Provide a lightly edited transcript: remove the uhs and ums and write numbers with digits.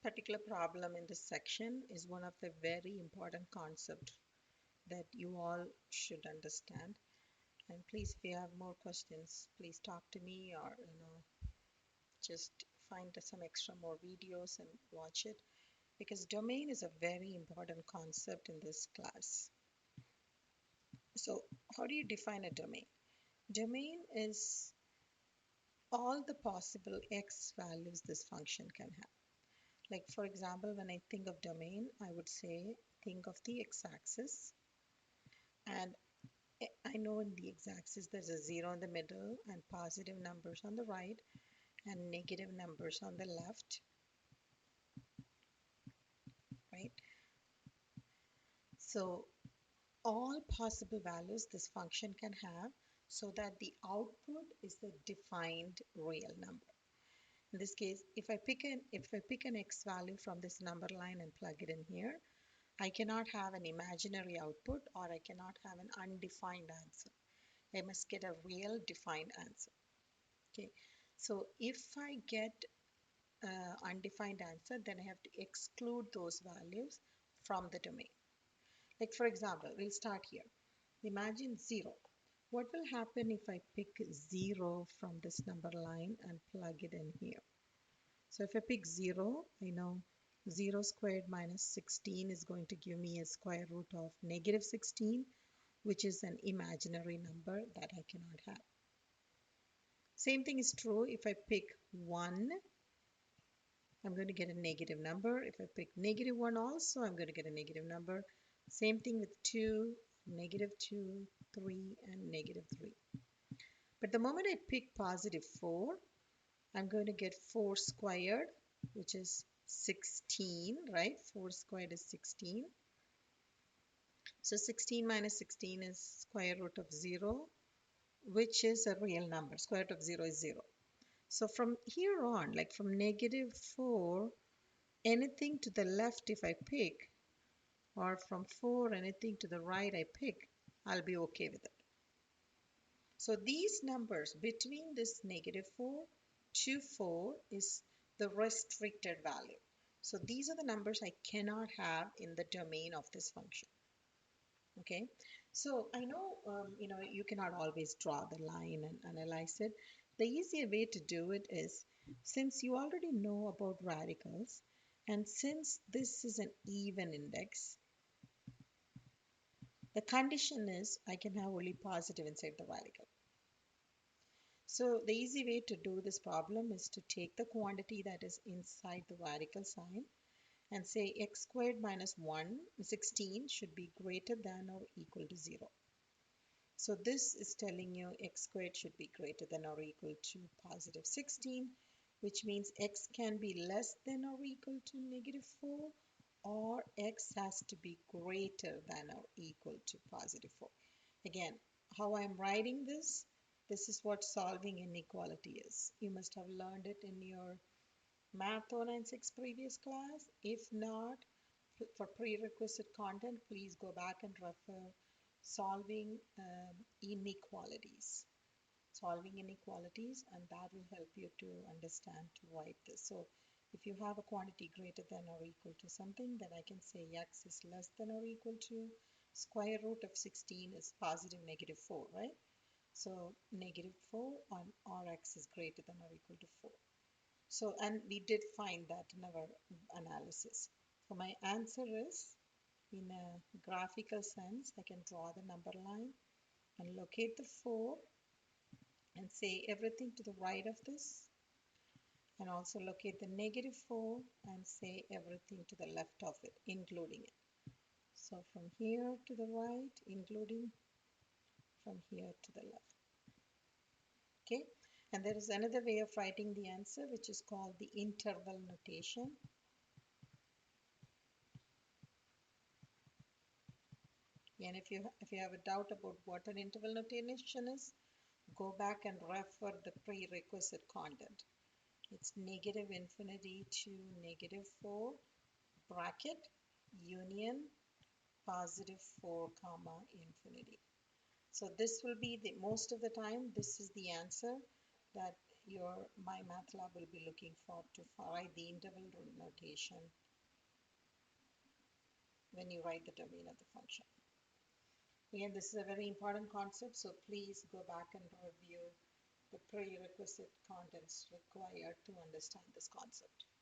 particular problem in this section is one of the very important concepts that you all should understand. And please, if you have more questions, please talk to me or just find some extra more videos and watch it because domain is a very important concept in this class. So, how do you define a domain? Domain is all the possible x values this function can have. Like for example, when I think of domain, I would say think of the x-axis, and I know in the x-axis there's a 0 in the middle and positive numbers on the right and negative numbers on the left, right? So all possible values this function can have so that the output is the defined real number. In this case, if I pick an x value from this number line and plug it in here, I cannot have an imaginary output or I cannot have an undefined answer. I must get a real defined answer. Okay, so if I get undefined answer, then I have to exclude those values from the domain. Like for example, we'll start here. Imagine 0. What will happen if I pick 0 from this number line and plug it in here? So if I pick 0, I know 0 squared minus 16 is going to give me a square root of negative 16, which is an imaginary number that I cannot have. Same thing is true if I pick 1, I'm going to get a negative number. If I pick negative 1 also, I'm going to get a negative number. Same thing with 2, negative 2, 3, and negative 3. But the moment I pick positive 4, I'm going to get 4 squared, which is 16, right? 4 squared is 16. So 16 minus 16 is square root of 0, which is a real number. Square root of 0 is 0. So from here on, like from negative 4, anything to the left if I pick, or from 4, anything to the right I pick, I'll be okay with it. So these numbers between this negative 4 to 4 is the restricted value. So these are the numbers I cannot have in the domain of this function. Okay, so I know you cannot always draw the line and analyze it. The easier way to do it is, since you already know about radicals and since this is an even index, the condition is I can have only positive inside the radical. So the easy way to do this problem is to take the quantity that is inside the radical sign and say x squared minus 16 should be greater than or equal to 0. So this is telling you x squared should be greater than or equal to positive 16, which means x can be less than or equal to negative 4, or x has to be greater than or equal to positive 4. Again, how I'm writing this is what solving inequality is. You must have learned it in your Math 096 previous class. If not, for prerequisite content, please go back and refer solving inequalities. Solving inequalities, and that will help you to understand to write this. So if you have a quantity greater than or equal to something, then I can say x is less than or equal to square root of 16 is positive negative 4, right? So negative 4 on or x is greater than or equal to 4. So, and we did find that in our analysis. So my answer is, in a graphical sense, I can draw the number line and locate the 4 and say everything to the right of this, and also locate the negative 4 and say everything to the left of it, including it. So from here to the right, including from here to the left. Okay, and there is another way of writing the answer, which is called the interval notation. And if you have a doubt about what an interval notation is, go back and refer the prerequisite content. It's negative infinity to negative 4 bracket union positive 4 comma infinity. So this will be the most of the time this is the answer that your MyMathLab will be looking for to write the interval notation when you write the domain of the function. Again, this is a very important concept, so please go back and review the prerequisite contents required to understand this concept.